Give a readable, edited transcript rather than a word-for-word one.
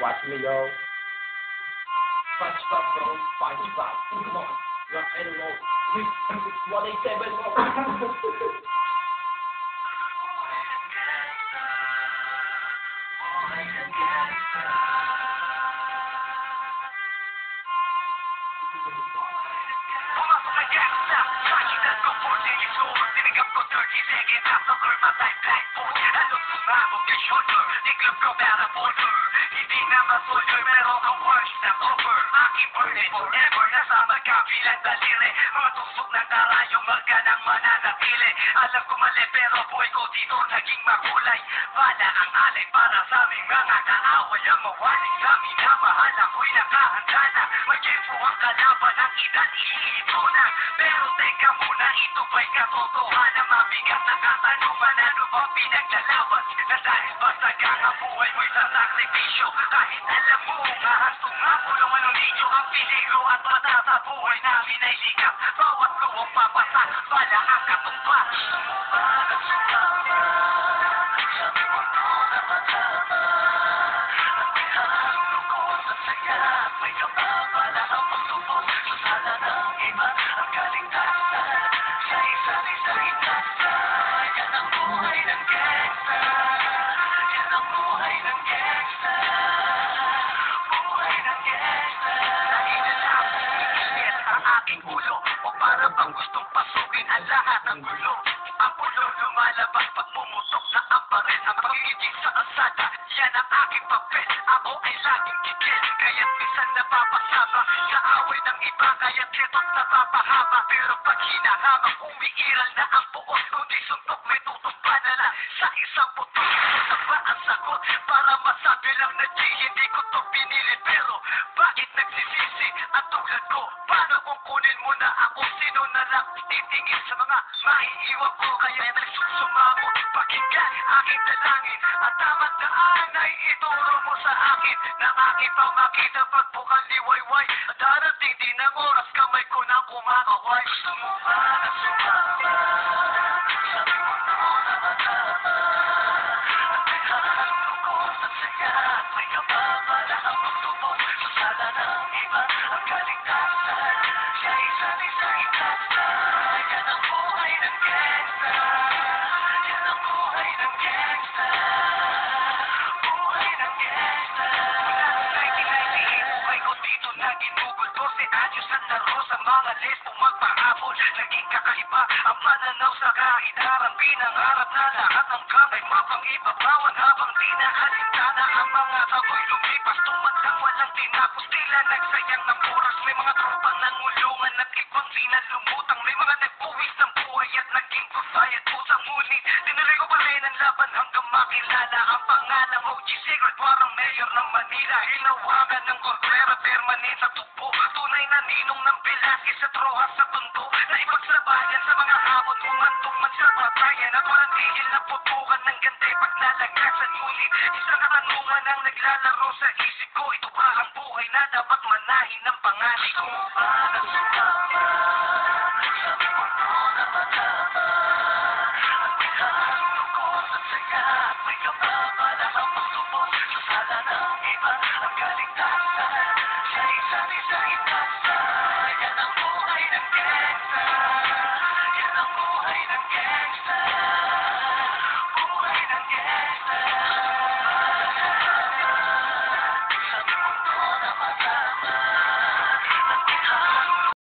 Watch me, yo. Punch up, bro. Punch back. Come on. Rock and roll. What they say, but Hindi na masolver pero ang worst na over. Aking burden forever nasa magkabilang daliri. Mga tusok ng karayong magkanang mananatili. Alam ko mali pero buhay ko dito naging makulay. Bala ang alay para sa aming mga kaaway. Ang mawaling sa minamahal ako'y nakahanda na. Mag-info ang kalaban ng edad iito na. Pero teka muna, ito ba'y katotohanan? Mabigat na katanungan, ano ba pinaglalaban? Na dahil basta kang ang buhay mo'y sa sakripisyo. Kahit alam mo, ngahantong nga pulungan ng ninyo. Ang peligro at mata sa buhay namin ay sikap. Bawat luwang papasa, bala ang katumba. Para sumama, sabi mo no na matama. At may hanggang ko sa saya. May kababala ang pagtubos sa sala ng iba. Ang kaligtasan sa isa't isang itasa. Yan ang buhay ng gangsta. Yan ang buhay ng gangsta. Buhay ng gangsta. Nahinalapit ang aking ulo. O para bang gustong pasukin ang lahat ng gulo. Ang pulo lumalabas pag pumutok na ang baril. Ang pangiging sa kalsada, yan ang aking papel. Ako ay laging gigil, kaya't minsan napapasama sa away ng iba, kaya't lito't napapahama. Pero pag hinahamang umiiral na ang buos, kundi suntok may tutumba na lang sa isang putok. Sa ba ang sagot para masabi lang na di, hindi ko to pinili. Pero bakit nagsisisi at tulad ko? Paano kung kunin mo na ako? Sino na lang titingin sa mga maiiwan ko? Kaya nagsusumamo, pakinggan aking dalangin. At tamang daan ay ituro mo sa akin na aking pamakita pagbukang liwayway. Darating din ang oras, kamay ko na kumakaway. Gusto mo ba na sumama? Sabi mo no na matama. At may hanggang ko sa saya. May kababala ang pagtubos sa sala ng iba. Ang kaligtasan sa isa't isang itasa. Yan ang buhay ng gangsta. Yan ang buhay ng gangsta. Buhay ng gangsta. Mula noong 1998, buhay ko dito na ginugol. 12 anyos ang laro sa mga lesbong magpahabol. Naging kakaiba ang pananaw sa kahidaran. Pinangarap na lahat ng kamay mapang-ibabawan. Habang di na alintana ang mga saboy lumipas. Tumatang walang tinapos, tila nagsayang ng oras. May mga tropang nangulungan at ibang di na lumutang. May mga nagpuwis ng buhay at naging pagbayad pusang. Ngunit tinuloy ko pa rin ang laban hanggang makilala ang pangalang OG Secret. Parang mayor ng Manila, hinawakan ng Cortera, permanent sa tubo. Tunay na ninong ng Velasquez sa Troas sa Tondo. Na ipagsabayan sa mga habon, humantong man sa batayan. At walang tigil na putukan ng gantay paglalagasan. Ngunit isang katanungan ang naglalaro sa isip ko. Ito ba ang buhay na dapat manahin ng pangalan ko? Para sumama, sabi mo no na matama.